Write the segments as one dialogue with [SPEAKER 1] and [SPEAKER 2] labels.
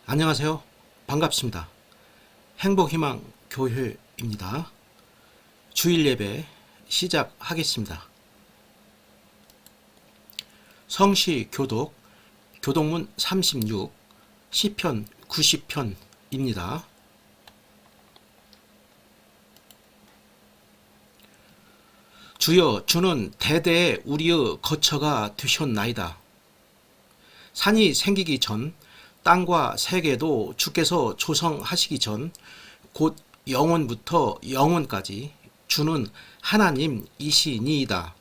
[SPEAKER 1] 안녕하세요. 반갑습니다. 행복희망 교회입니다. 주일 예배 시작하겠습니다. 성시 교독, 교독문 36, 시편 90편입니다. 주여, 주는 대대에 우리의 거처가 되셨나이다. 산이 생기기 전 땅과 세계도 주께서 조성하시기 전 곧 영원부터 영원까지 주는 하나님이시니이다.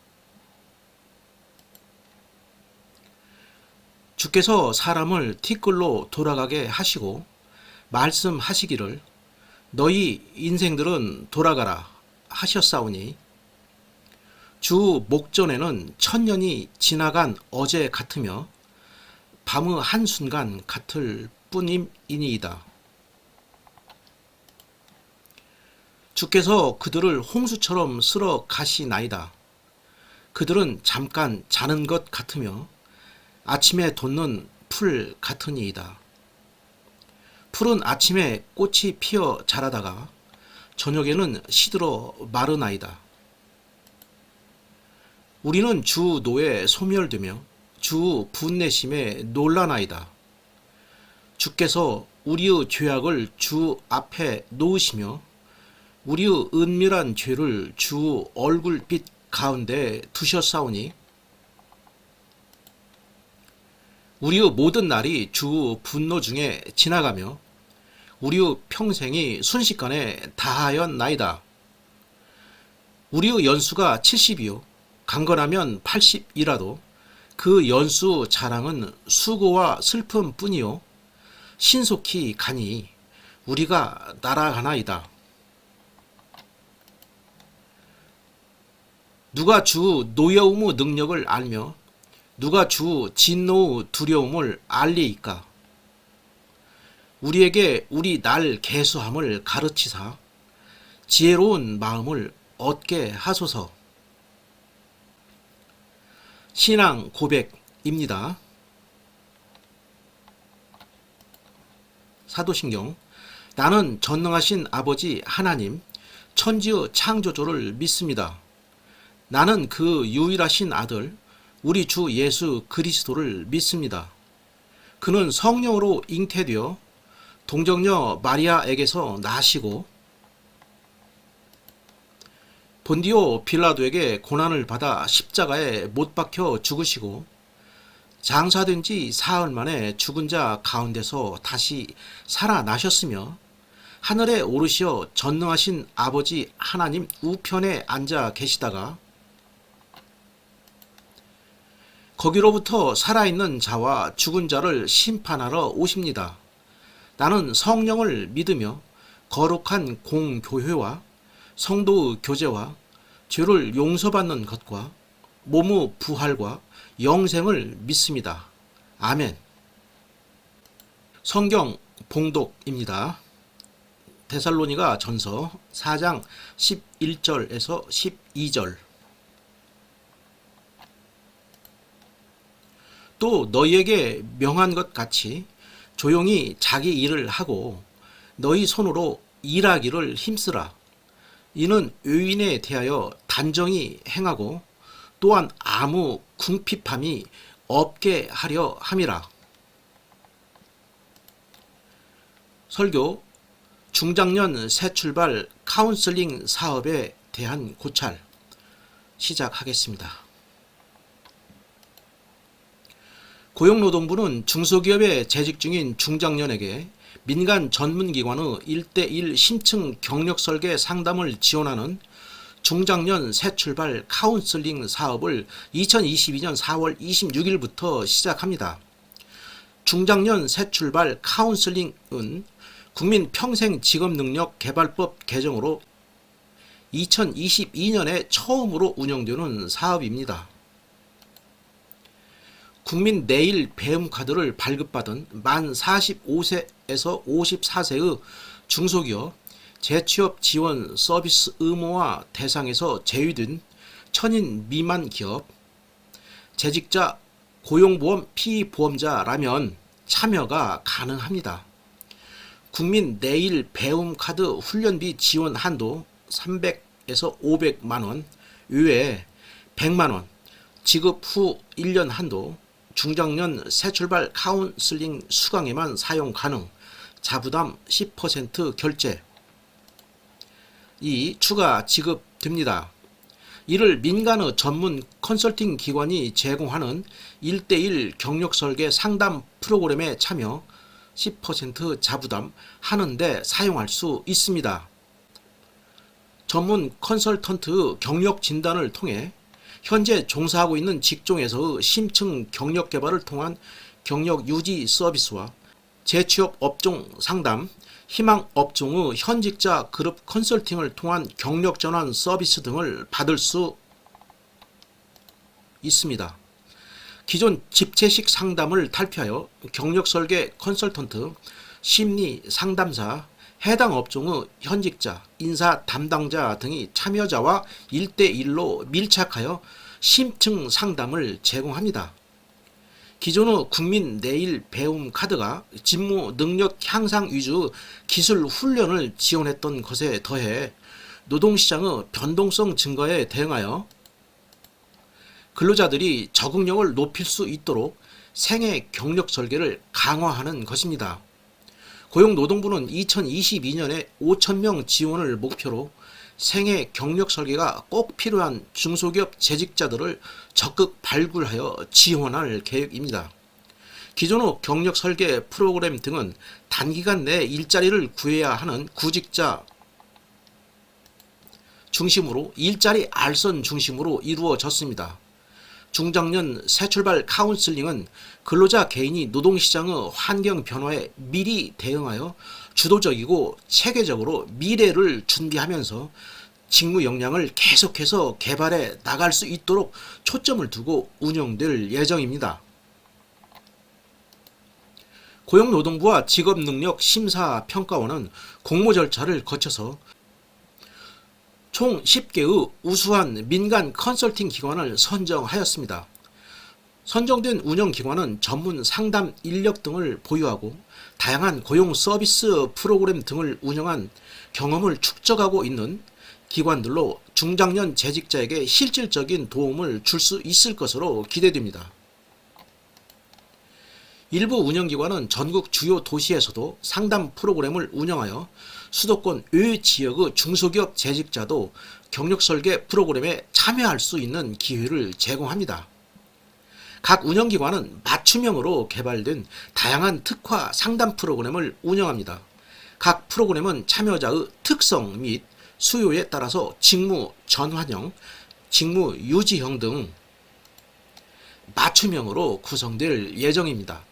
[SPEAKER 1] 주께서 사람을 티끌로 돌아가게 하시고 말씀하시기를 너희 인생들은 돌아가라 하셨사오니 주 목전에는 천년이 지나간 어제 같으며 밤의 한순간 같을 뿐임이니이다. 주께서 그들을 홍수처럼 쓸어 가시나이다. 그들은 잠깐 자는 것 같으며 아침에 돋는 풀 같으니이다. 풀은 아침에 꽃이 피어 자라다가 저녁에는 시들어 마르나이다. 우리는 주 노에 소멸되며 주 분내심에 놀라나이다. 주께서 우리의 죄악을 주 앞에 놓으시며 우리의 은밀한 죄를 주 얼굴빛 가운데 두셨사오니 우리의 모든 날이 주 분노 중에 지나가며 우리의 평생이 순식간에 다하였나이다. 우리의 연수가 70이요 강건하면 80이라도 그 연수 자랑은 수고와 슬픔뿐이요 신속히 가니 우리가 날아가나이다. 누가 주 노여움의 능력을 알며 누가 주 진노의 두려움을 알리이까? 우리에게 우리 날 계수함을 가르치사 지혜로운 마음을 얻게 하소서. 신앙 고백입니다. 사도신경. 나는 전능하신 아버지 하나님 천지의 창조주를 믿습니다. 나는 그 유일하신 아들 우리 주 예수 그리스도를 믿습니다. 그는 성령으로 잉태되어 동정녀 마리아에게서 나시고 본디오 빌라도에게 고난을 받아 십자가에 못 박혀 죽으시고 장사된 지 사흘 만에 죽은 자 가운데서 다시 살아나셨으며 하늘에 오르시어 전능하신 아버지 하나님 우편에 앉아 계시다가 거기로부터 살아있는 자와 죽은 자를 심판하러 오십니다. 나는 성령을 믿으며 거룩한 공교회와 성도의 교제와 죄를 용서받는 것과 몸의 부활과 영생을 믿습니다. 아멘. 성경 봉독입니다. 데살로니가 전서 4장 11절에서 12절. 또 너희에게 명한 것 같이 조용히 자기 일을 하고 너희 손으로 일하기를 힘쓰라. 이는 의인에 대하여 단정히 행하고 또한 아무 궁핍함이 없게 하려 함이라. 설교 중장년 새 출발 카운슬링 사업에 대한 고찰 시작하겠습니다. 고용노동부는 중소기업에 재직 중인 중장년에게 민간 전문기관의 1:1 심층 경력설계 상담을 지원하는 중장년 새출발 카운슬링 사업을 2022년 4월 26일부터 시작합니다. 중장년 새출발 카운슬링은 국민평생직업능력개발법 개정으로 2022년에 처음으로 운영되는 사업입니다. 국민 내일 배움카드를 발급받은 만 45세에서 54세의 중소기업 재취업 지원 서비스 의무화 대상에서 제외된 천인 미만 기업, 재직자 고용보험 피보험자라면 참여가 가능합니다. 국민 내일 배움 카드 훈련비 지원 한도 300에서 500만원, 이외에 100만원, 지급 후 1년 한도, 중장년 새출발 카운슬링 수강에만 사용 가능, 자부담 10% 결제. 이 추가 지급됩니다. 이를 민간의 전문 컨설팅 기관이 제공하는 1:1 경력설계 상담 프로그램에 참여 10% 자부담 하는데 사용할 수 있습니다. 전문 컨설턴트 경력 진단을 통해 현재 종사하고 있는 직종에서의 심층 경력 개발을 통한 경력 유지 서비스와 재취업 업종 상담, 희망 업종의 현직자 그룹 컨설팅을 통한 경력 전환 서비스 등을 받을 수 있습니다. 기존 집체식 상담을 탈피하여 경력 설계 컨설턴트, 심리 상담사, 해당 업종의 현직자, 인사 담당자 등이 참여자와 1:1로 밀착하여 심층 상담을 제공합니다. 기존의 국민 내일 배움 카드가 직무 능력 향상 위주 기술 훈련을 지원했던 것에 더해 노동시장의 변동성 증가에 대응하여 근로자들이 적응력을 높일 수 있도록 생애 경력 설계를 강화하는 것입니다. 고용노동부는 2022년에 5,000명 지원을 목표로 생애 경력 설계가 꼭 필요한 중소기업 재직자들을 적극 발굴하여 지원할 계획입니다. 기존의 경력 설계 프로그램 등은 단기간 내에 일자리를 구해야 하는 구직자 중심으로 일자리 알선 중심으로 이루어졌습니다. 중장년 새출발 카운슬링은 근로자 개인이 노동시장의 환경 변화에 미리 대응하여 주도적이고 체계적으로 미래를 준비하면서 직무 역량을 계속해서 개발해 나갈 수 있도록 초점을 두고 운영될 예정입니다. 고용노동부와 직업능력심사평가원은 공모 절차를 거쳐서 총 10개의 우수한 민간 컨설팅 기관을 선정하였습니다. 선정된 운영기관은 전문 상담 인력 등을 보유하고 다양한 고용 서비스 프로그램 등을 운영한 경험을 축적하고 있는 기관들로 중장년 재직자에게 실질적인 도움을 줄 수 있을 것으로 기대됩니다. 일부 운영기관은 전국 주요 도시에서도 상담 프로그램을 운영하여 수도권 외 지역의 중소기업 재직자도 경력설계 프로그램에 참여할 수 있는 기회를 제공합니다. 각 운영기관은 맞춤형으로 개발된 다양한 특화 상담 프로그램을 운영합니다. 각 프로그램은 참여자의 특성 및 수요에 따라서 직무 전환형, 직무 유지형 등 맞춤형으로 구성될 예정입니다.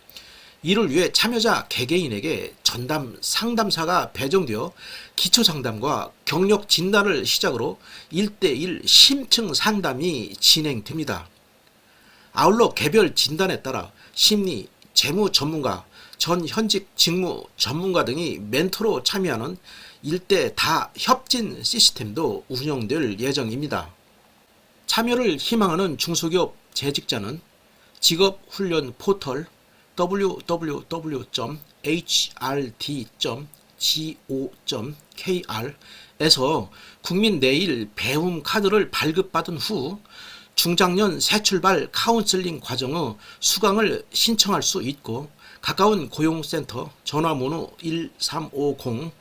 [SPEAKER 1] 이를 위해 참여자 개개인에게 전담 상담사가 배정되어 기초상담과 경력 진단을 시작으로 1:1 심층 상담이 진행됩니다. 아울러 개별 진단에 따라 심리, 재무 전문가, 전 현직 직무 전문가 등이 멘토로 참여하는 1대 다 협진 시스템도 운영될 예정입니다. 참여를 희망하는 중소기업 재직자는 직업훈련 포털 www.hrt.go.kr 에서 국민 내일 배움 카드를 발급받은 후 중장년 새출발 카운슬링 과정의 수강을 신청할 수 있고 가까운 고용센터 전화번호 1350를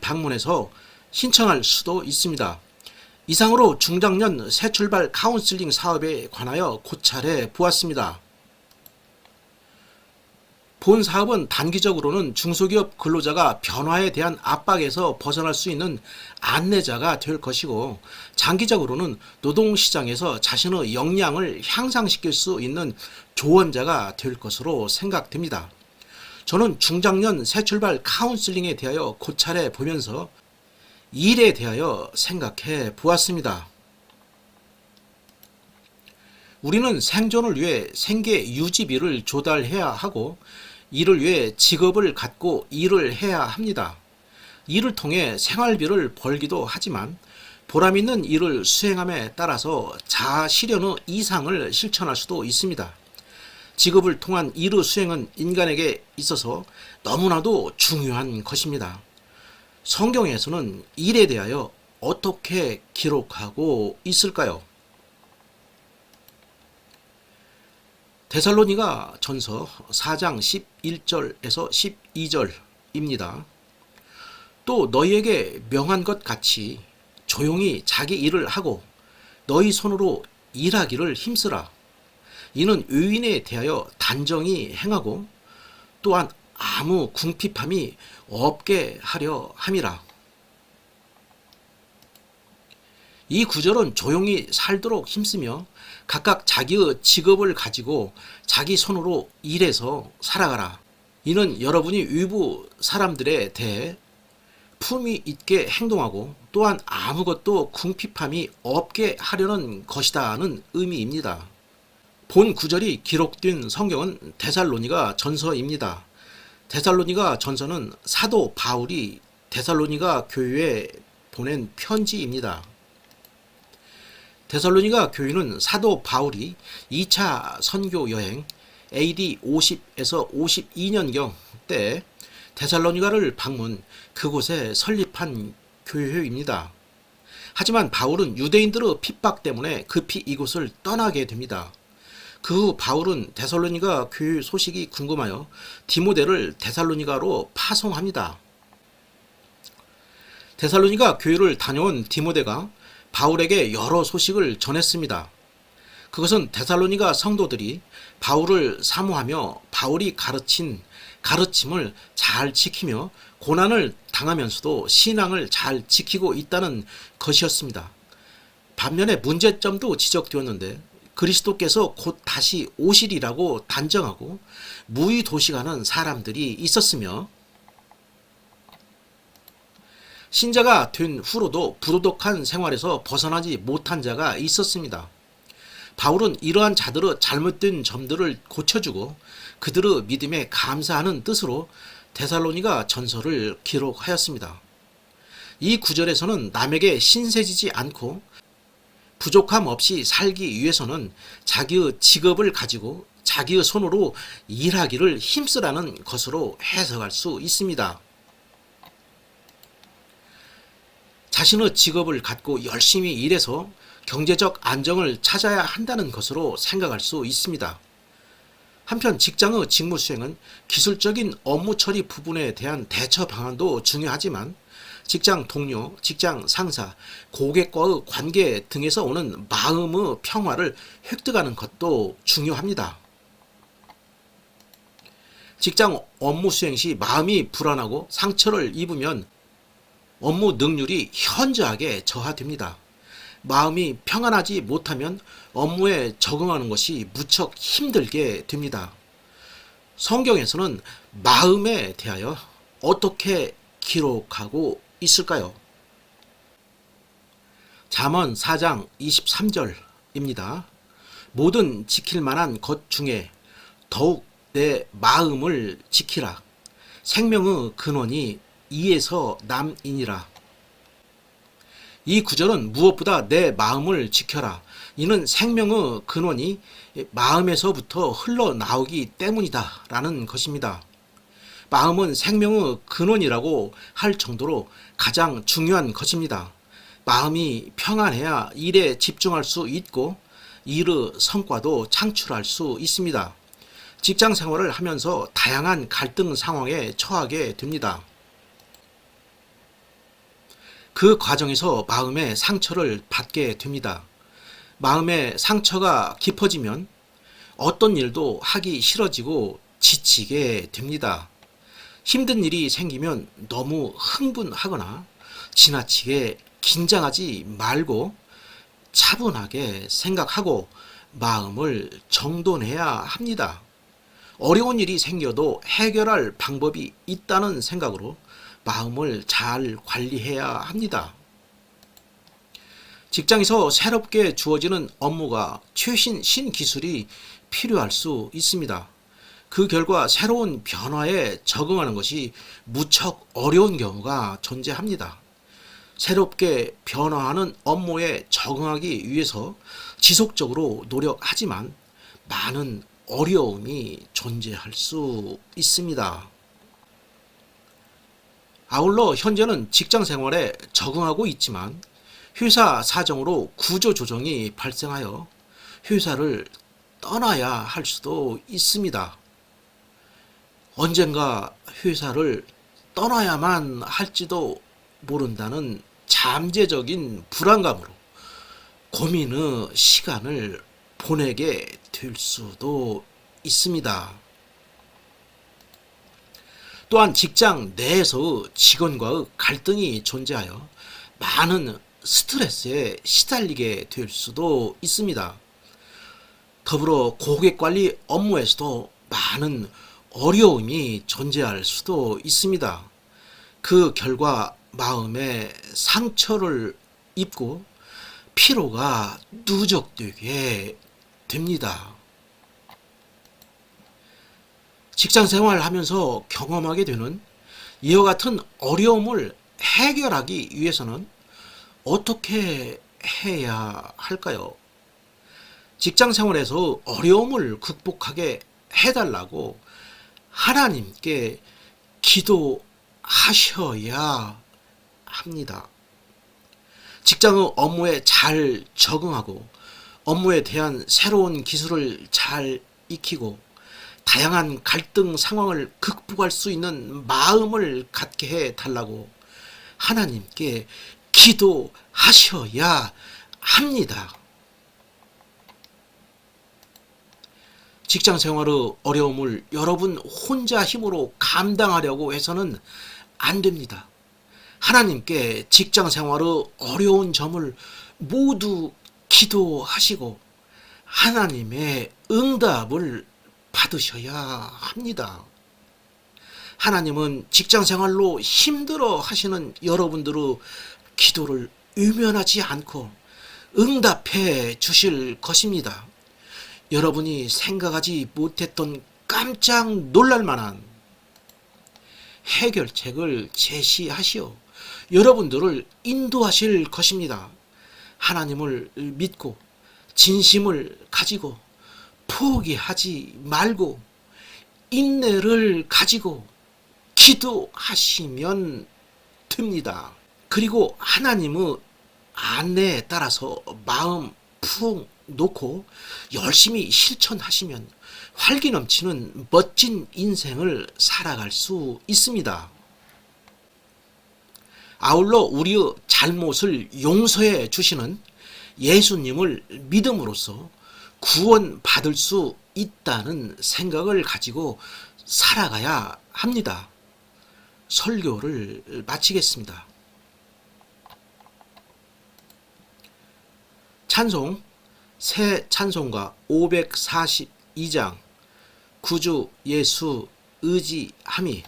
[SPEAKER 1] 방문해서 신청할 수도 있습니다. 이상으로 중장년 새출발 카운슬링 사업에 관하여 고찰해 보았습니다. 본 사업은 단기적으로는 중소기업 근로자가 변화에 대한 압박에서 벗어날 수 있는 안내자가 될 것이고 장기적으로는 노동시장에서 자신의 역량을 향상시킬 수 있는 조언자가 될 것으로 생각됩니다. 저는 중장년 새출발 카운슬링에 대하여 고찰해 보면서 일에 대하여 생각해 보았습니다. 우리는 생존을 위해 생계 유지비를 조달해야 하고 이를 위해 직업을 갖고 일을 해야 합니다. 이를 통해 생활비를 벌기도 하지만 보람 있는 일을 수행함에 따라서 자아 실현의 이상을 실천할 수도 있습니다. 직업을 통한 일의 수행은 인간에게 있어서 너무나도 중요한 것입니다. 성경에서는 일에 대하여 어떻게 기록하고 있을까요? 데살로니가 전서 4장 11절에서 12절입니다. 또 너희에게 명한 것 같이 조용히 자기 일을 하고 너희 손으로 일하기를 힘쓰라. 이는 의인에 대하여 단정히 행하고 또한 아무 궁핍함이 없게 하려 함이라. 이 구절은 조용히 살도록 힘쓰며 각각 자기의 직업을 가지고 자기 손으로 일해서 살아가라. 이는 여러분이 위부 사람들에 대해 품위 있게 행동하고 또한 아무것도 궁핍함이 없게 하려는 것이다는 의미입니다. 본 구절이 기록된 성경은 데살로니가 전서입니다. 데살로니가 전서는 사도 바울이 데살로니가 교회에 보낸 편지입니다. 데살로니가 교회는 사도 바울이 2차 선교 여행 AD 50에서 52년경 때 데살로니가를 방문, 그곳에 설립한 교회입니다. 하지만 바울은 유대인들의 핍박 때문에 급히 이곳을 떠나게 됩니다. 그 후 바울은 데살로니가 교회 소식이 궁금하여 디모데를 데살로니가로 파송합니다. 데살로니가 교회를 다녀온 디모데가 바울에게 여러 소식을 전했습니다. 그것은 데살로니가 성도들이 바울을 사모하며 바울이 가르친 가르침을 잘 지키며 고난을 당하면서도 신앙을 잘 지키고 있다는 것이었습니다. 반면에 문제점도 지적되었는데 그리스도께서 곧 다시 오시리라고 단정하고 무의도식하는 사람들이 있었으며 신자가 된 후로도 부도덕한 생활에서 벗어나지 못한 자가 있었습니다. 바울은 이러한 자들의 잘못된 점들을 고쳐주고 그들의 믿음에 감사하는 뜻으로 데살로니가 전서를 기록하였습니다. 이 구절에서는 남에게 신세지지 않고 부족함 없이 살기 위해서는 자기의 직업을 가지고 자기의 손으로 일하기를 힘쓰라는 것으로 해석할 수 있습니다. 자신의 직업을 갖고 열심히 일해서 경제적 안정을 찾아야 한다는 것으로 생각할 수 있습니다. 한편 직장의 직무 수행은 기술적인 업무 처리 부분에 대한 대처 방안도 중요하지만 직장 동료, 직장 상사, 고객과의 관계 등에서 오는 마음의 평화를 획득하는 것도 중요합니다. 직장 업무 수행 시 마음이 불안하고 상처를 입으면 업무 능률이 현저하게 저하됩니다. 마음이 평안하지 못하면 업무에 적응하는 것이 무척 힘들게 됩니다. 성경에서는 마음에 대하여 어떻게 기록하고 있을까요? 잠언 4장 23절입니다. 모든 지킬 만한 것 중에 더욱 내 마음을 지키라. 생명의 근원이 이에서 남이니라. 이 구절은 무엇보다 내 마음을 지켜라. 이는 생명의 근원이 마음에서부터 흘러나오기 때문이다 라는 것입니다. 마음은 생명의 근원이라고 할 정도로 가장 중요한 것입니다. 마음이 평안해야 일에 집중할 수 있고 일의 성과도 창출할 수 있습니다. 직장 생활을 하면서 다양한 갈등 상황에 처하게 됩니다. 그 과정에서 마음의 상처를 받게 됩니다. 마음의 상처가 깊어지면 어떤 일도 하기 싫어지고 지치게 됩니다. 힘든 일이 생기면 너무 흥분하거나 지나치게 긴장하지 말고 차분하게 생각하고 마음을 정돈해야 합니다. 어려운 일이 생겨도 해결할 방법이 있다는 생각으로 마음을 잘 관리해야 합니다. 직장에서 새롭게 주어지는 업무가 최신 신기술이 필요할 수 있습니다. 그 결과 새로운 변화에 적응하는 것이 무척 어려운 경우가 존재합니다. 새롭게 변화하는 업무에 적응하기 위해서 지속적으로 노력하지만 많은 어려움이 존재할 수 있습니다. 아울러 현재는 직장 생활에 적응하고 있지만 회사 사정으로 구조조정이 발생하여 회사를 떠나야 할 수도 있습니다. 언젠가 회사를 떠나야만 할지도 모른다는 잠재적인 불안감으로 고민의 시간을 보내게 될 수도 있습니다. 또한 직장 내에서 직원과의 갈등이 존재하여 많은 스트레스에 시달리게 될 수도 있습니다. 더불어 고객관리 업무에서도 많은 어려움이 존재할 수도 있습니다. 그 결과 마음에 상처를 입고 피로가 누적되게 됩니다. 직장 생활하면서 경험하게 되는 이와 같은 어려움을 해결하기 위해서는 어떻게 해야 할까요? 직장 생활에서 어려움을 극복하게 해달라고 하나님께 기도하셔야 합니다. 직장의 업무에 잘 적응하고 업무에 대한 새로운 기술을 잘 익히고 다양한 갈등 상황을 극복할 수 있는 마음을 갖게 해달라고 하나님께 기도하셔야 합니다. 직장 생활의 어려움을 여러분 혼자 힘으로 감당하려고 해서는 안 됩니다. 하나님께 직장 생활의 어려운 점을 모두 기도하시고 하나님의 응답을 받으셔야 합니다. 하나님은 직장 생활로 힘들어 하시는 여러분들의 기도를 외면하지 않고 응답해 주실 것입니다. 여러분이 생각하지 못했던 깜짝 놀랄 만한 해결책을 제시하시어 여러분들을 인도하실 것입니다. 하나님을 믿고 진심을 가지고 포기하지 말고 인내를 가지고 기도하시면 됩니다. 그리고 하나님의 안내에 따라서 마음 푹 놓고 열심히 실천하시면 활기 넘치는 멋진 인생을 살아갈 수 있습니다. 아울러 우리의 잘못을 용서해 주시는 예수님을 믿음으로써 구원받을 수 있다는 생각을 가지고 살아가야 합니다. 설교를 마치겠습니다. 찬송 새 찬송가 542장 구주 예수 의지함이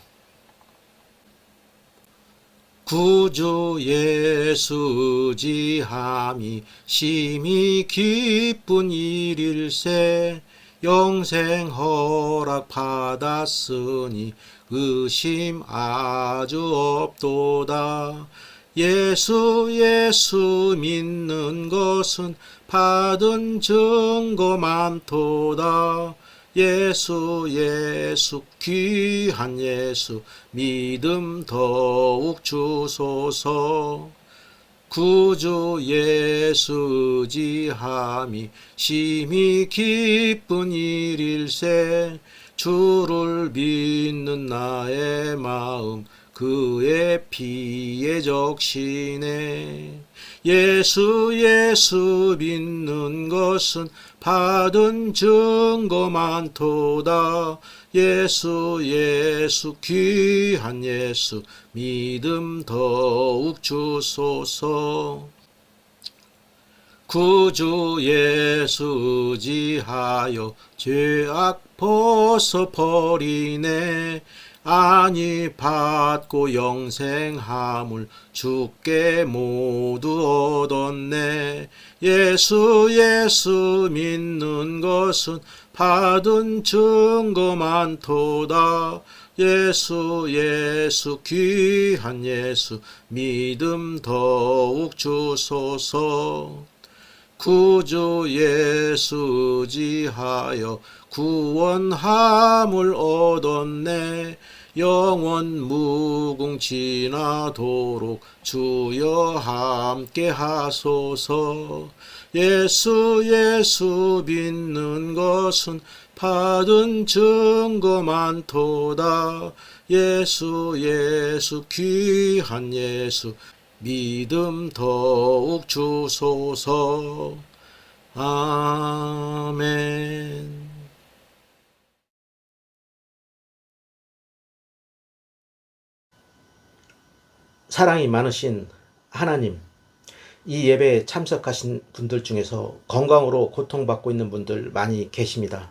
[SPEAKER 1] 구주 예수 의지함이 심히 기쁜 일일세 영생 허락 받았으니 의심 아주 없도다. 예수 믿는 것은 받은 증거 많도다. 예수 귀한 예수 믿음 더욱 주소서. 구주 예수 의지함이 심히 기쁜 일일세 주를 믿는 나의 마음 그의 피에 적시네. 예수 믿는 것은 받은 증거 많도다. 예수 귀한 예수 믿음 더욱 주소서. 구주 예수 의지하여 죄악 벗어버리네. 아니 받고 영생함을 주께 모두 얻었네. 예수 믿는 것은 받은 증거 많도다. 예수 귀한 예수 믿음 더욱 주소서. 구주 예수 지하여 구원함을 얻었네. 영원 무궁지나도록 주여 함께 하소서. 예수 예수 믿는 것은 받은 증거 많도다. 예수 예수 귀한 예수 믿음 더욱 주소서. 아멘. 사랑이 많으신 하나님, 이 예배에 참석하신 분들 중에서 건강으로 고통받고 있는 분들 많이 계십니다.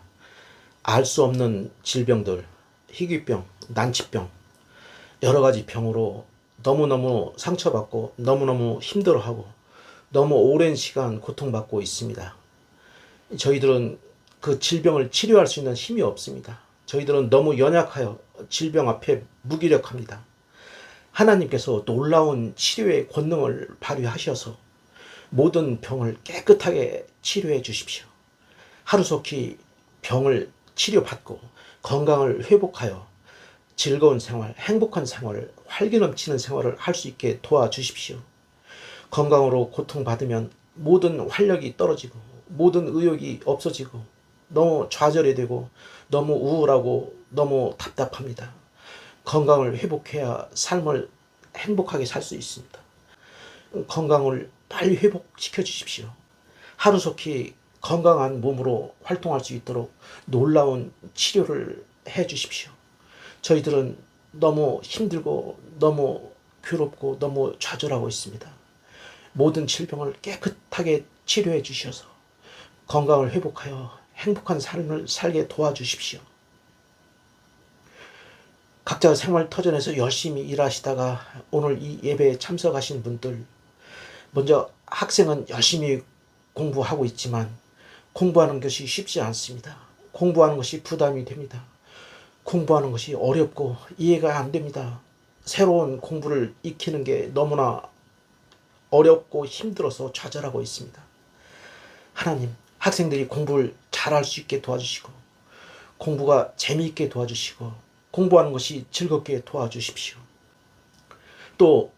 [SPEAKER 1] 알 수 없는 질병들, 희귀병, 난치병, 여러 가지 병으로 너무너무 상처받고 너무너무 힘들어하고 너무 오랜 시간 고통받고 있습니다. 저희들은 그 질병을 치료할 수 있는 힘이 없습니다. 저희들은 너무 연약하여 질병 앞에 무기력합니다. 하나님께서 놀라운 치료의 권능을 발휘하셔서 모든 병을 깨끗하게 치료해 주십시오. 하루속히 병을 치료받고 건강을 회복하여 즐거운 생활, 행복한 생활, 활기 넘치는 생활을 할 수 있게 도와주십시오. 건강으로 고통받으면 모든 활력이 떨어지고 모든 의욕이 없어지고 너무 좌절이 되고 너무 우울하고 너무 답답합니다. 건강을 회복해야 삶을 행복하게 살 수 있습니다. 건강을 빨리 회복시켜 주십시오. 하루속히 건강한 몸으로 활동할 수 있도록 놀라운 치료를 해 주십시오. 저희들은 너무 힘들고 너무 괴롭고 너무 좌절하고 있습니다. 모든 질병을 깨끗하게 치료해 주셔서 건강을 회복하여 행복한 삶을 살게 도와주십시오. 각자 생활 터전에서 열심히 일하시다가 오늘 이 예배에 참석하신 분들, 먼저 학생은 열심히 공부하고 있지만 공부하는 것이 쉽지 않습니다. 공부하는 것이 부담이 됩니다. 공부하는 것이 어렵고 이해가 안 됩니다. 새로운 공부를 익히는 게 너무나 어렵고 힘들어서 좌절하고 있습니다. 하나님, 학생들이 공부를 잘할 수 있게 도와주시고 공부가 재미있게 도와주시고 공부하는 것이 즐겁게 도와주십시오. 또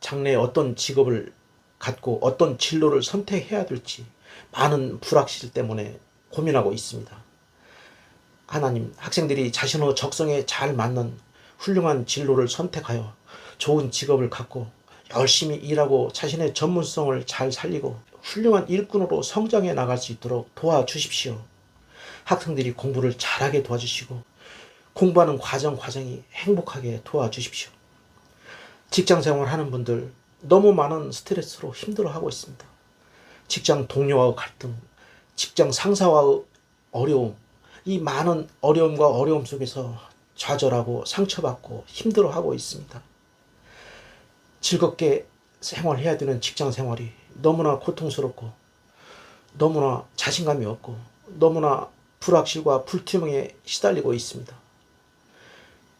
[SPEAKER 1] 장래에 어떤 직업을 갖고 어떤 진로를 선택해야 될지 많은 불확실 때문에 고민하고 있습니다. 하나님, 학생들이 자신의 적성에 잘 맞는 훌륭한 진로를 선택하여 좋은 직업을 갖고 열심히 일하고 자신의 전문성을 잘 살리고 훌륭한 일꾼으로 성장해 나갈 수 있도록 도와주십시오. 학생들이 공부를 잘하게 도와주시고 공부하는 과정이 행복하게 도와주십시오. 직장생활 하는 분들 너무 많은 스트레스로 힘들어하고 있습니다. 직장 동료와의 갈등, 직장 상사와의 어려움, 이 많은 어려움과 어려움 속에서 좌절하고 상처받고 힘들어하고 있습니다. 즐겁게 생활해야 되는 직장 생활이 너무나 고통스럽고 너무나 자신감이 없고 너무나 불확실과 불투명에 시달리고 있습니다.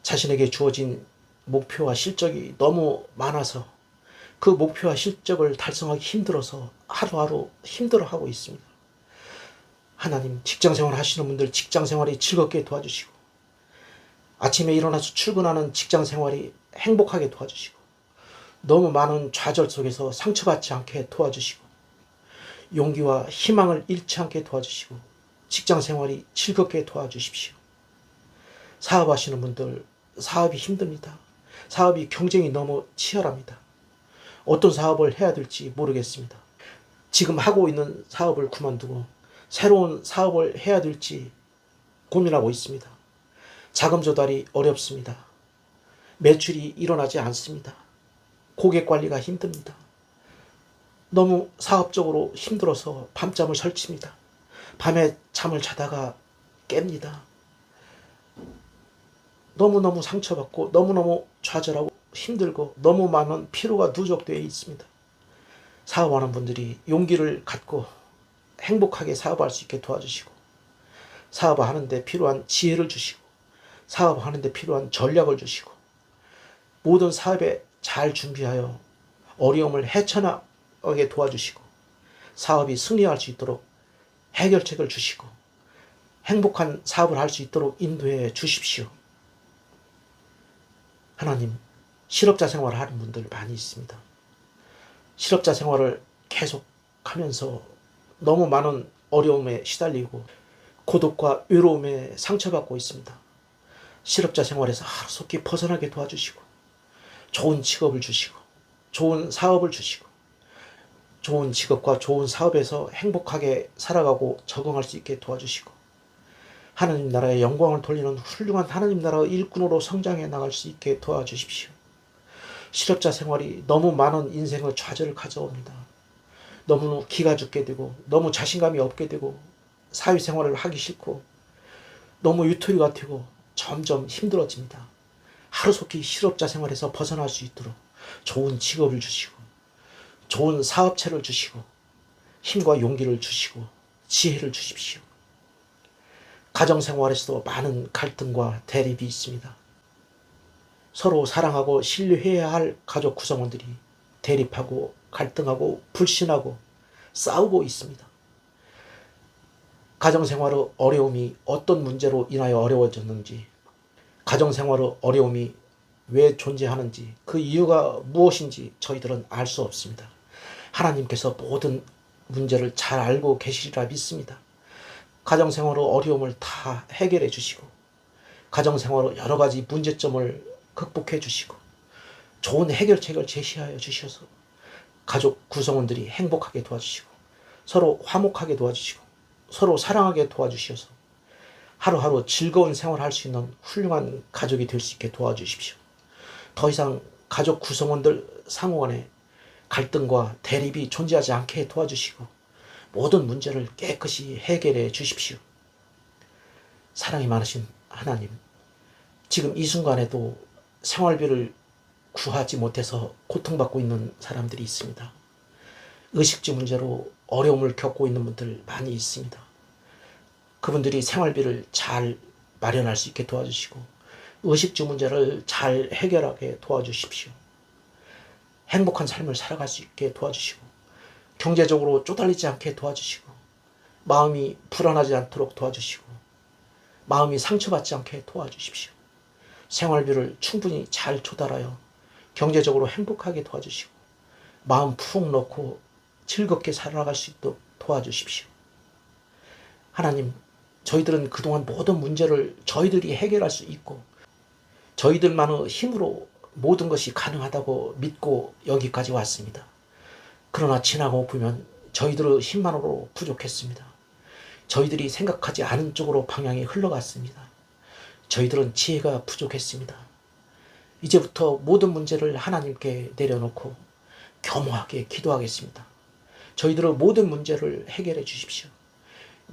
[SPEAKER 1] 자신에게 주어진 목표와 실적이 너무 많아서 그 목표와 실적을 달성하기 힘들어서 하루하루 힘들어하고 있습니다. 하나님, 직장생활 하시는 분들 직장생활이 즐겁게 도와주시고 아침에 일어나서 출근하는 직장생활이 행복하게 도와주시고 너무 많은 좌절 속에서 상처받지 않게 도와주시고 용기와 희망을 잃지 않게 도와주시고 직장생활이 즐겁게 도와주십시오. 사업하시는 분들 사업이 힘듭니다. 사업이 경쟁이 너무 치열합니다. 어떤 사업을 해야 될지 모르겠습니다. 지금 하고 있는 사업을 그만두고 새로운 사업을 해야 될지 고민하고 있습니다. 자금 조달이 어렵습니다. 매출이 일어나지 않습니다. 고객 관리가 힘듭니다. 너무 사업적으로 힘들어서 밤잠을 설칩니다. 밤에 잠을 자다가 깹니다. 너무너무 상처받고 너무너무 좌절하고 힘들고 너무 많은 피로가 누적되어 있습니다. 사업하는 분들이 용기를 갖고 행복하게 사업할 수 있게 도와주시고 사업하는데 필요한 지혜를 주시고 사업하는데 필요한 전략을 주시고 모든 사업에 잘 준비하여 어려움을 헤쳐나가게 도와주시고 사업이 승리할 수 있도록 해결책을 주시고 행복한 사업을 할 수 있도록 인도해 주십시오. 하나님, 실업자 생활을 하는 분들 많이 있습니다. 실업자 생활을 계속 하면서 너무 많은 어려움에 시달리고 고독과 외로움에 상처받고 있습니다. 실업자 생활에서 하루속히 벗어나게 도와주시고 좋은 직업을 주시고 좋은 사업을 주시고 좋은 직업과 좋은 사업에서 행복하게 살아가고 적응할 수 있게 도와주시고 하나님 나라의 영광을 돌리는 훌륭한 하나님 나라의 일꾼으로 성장해 나갈 수 있게 도와주십시오. 실업자 생활이 너무 많은 인생의 좌절을 가져옵니다. 너무 기가 죽게 되고 너무 자신감이 없게 되고 사회생활을 하기 싫고 너무 유토리가 되고 점점 힘들어집니다. 하루속히 실업자 생활에서 벗어날 수 있도록 좋은 직업을 주시고 좋은 사업체를 주시고 힘과 용기를 주시고 지혜를 주십시오. 가정생활에서도 많은 갈등과 대립이 있습니다. 서로 사랑하고 신뢰해야 할 가족 구성원들이 대립하고 갈등하고 불신하고 싸우고 있습니다. 가정생활의 어려움이 어떤 문제로 인하여 어려워졌는지, 가정생활의 어려움이 왜 존재하는지, 그 이유가 무엇인지 저희들은 알 수 없습니다. 하나님께서 모든 문제를 잘 알고 계시리라 믿습니다. 가정생활의 어려움을 다 해결해 주시고 가정생활의 여러 가지 문제점을 극복해 주시고 좋은 해결책을 제시하여 주셔서 가족 구성원들이 행복하게 도와주시고 서로 화목하게 도와주시고 서로 사랑하게 도와주셔서 하루하루 즐거운 생활을 할 수 있는 훌륭한 가족이 될 수 있게 도와주십시오. 더 이상 가족 구성원들 상호 간에 갈등과 대립이 존재하지 않게 도와주시고 모든 문제를 깨끗이 해결해 주십시오. 사랑이 많으신 하나님, 지금 이 순간에도 생활비를 구하지 못해서 고통받고 있는 사람들이 있습니다. 의식주 문제로 어려움을 겪고 있는 분들 많이 있습니다. 그분들이 생활비를 잘 마련할 수 있게 도와주시고 의식주 문제를 잘 해결하게 도와주십시오. 행복한 삶을 살아갈 수 있게 도와주시고 경제적으로 쪼달리지 않게 도와주시고 마음이 불안하지 않도록 도와주시고 마음이 상처받지 않게 도와주십시오. 생활비를 충분히 잘 조달하여 경제적으로 행복하게 도와주시고 마음 푹 놓고 즐겁게 살아갈 수 있도록 도와주십시오. 하나님, 저희들은 그동안 모든 문제를 저희들이 해결할 수 있고 저희들만의 힘으로 모든 것이 가능하다고 믿고 여기까지 왔습니다. 그러나 지나고 보면 저희들의 힘만으로 부족했습니다. 저희들이 생각하지 않은 쪽으로 방향이 흘러갔습니다. 저희들은 지혜가 부족했습니다. 이제부터 모든 문제를 하나님께 내려놓고 겸허하게 기도하겠습니다. 저희들의 모든 문제를 해결해 주십시오.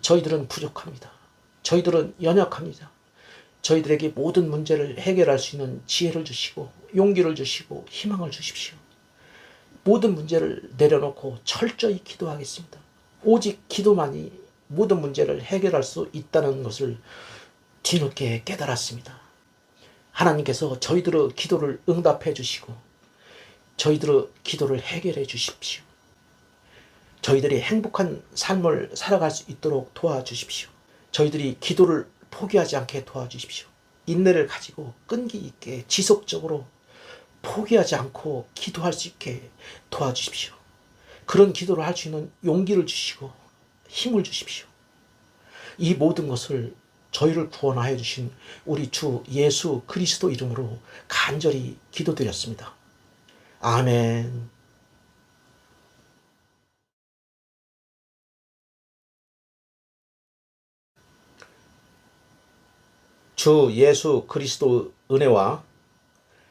[SPEAKER 1] 저희들은 부족합니다. 저희들은 연약합니다. 저희들에게 모든 문제를 해결할 수 있는 지혜를 주시고 용기를 주시고 희망을 주십시오. 모든 문제를 내려놓고 철저히 기도하겠습니다. 오직 기도만이 모든 문제를 해결할 수 있다는 것을 뒤늦게 깨달았습니다. 하나님께서 저희들의 기도를 응답해 주시고 저희들의 기도를 해결해 주십시오. 저희들이 행복한 삶을 살아갈 수 있도록 도와주십시오. 저희들이 기도를 포기하지 않게 도와주십시오. 인내를 가지고 끈기 있게 지속적으로 포기하지 않고 기도할 수 있게 도와주십시오. 그런 기도를 할 수 있는 용기를 주시고 힘을 주십시오. 이 모든 것을 저희를 구원하여 주신 우리 주 예수 그리스도 이름으로 간절히 기도드렸습니다. 아멘. 주 예수 그리스도의 은혜와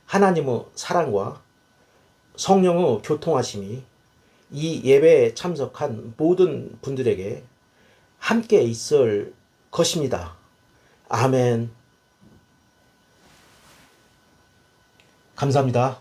[SPEAKER 1] 하나님의 사랑과 성령의 교통하심이 이 예배에 참석한 모든 분들에게 함께 있을 것입니다. 아멘. 감사합니다.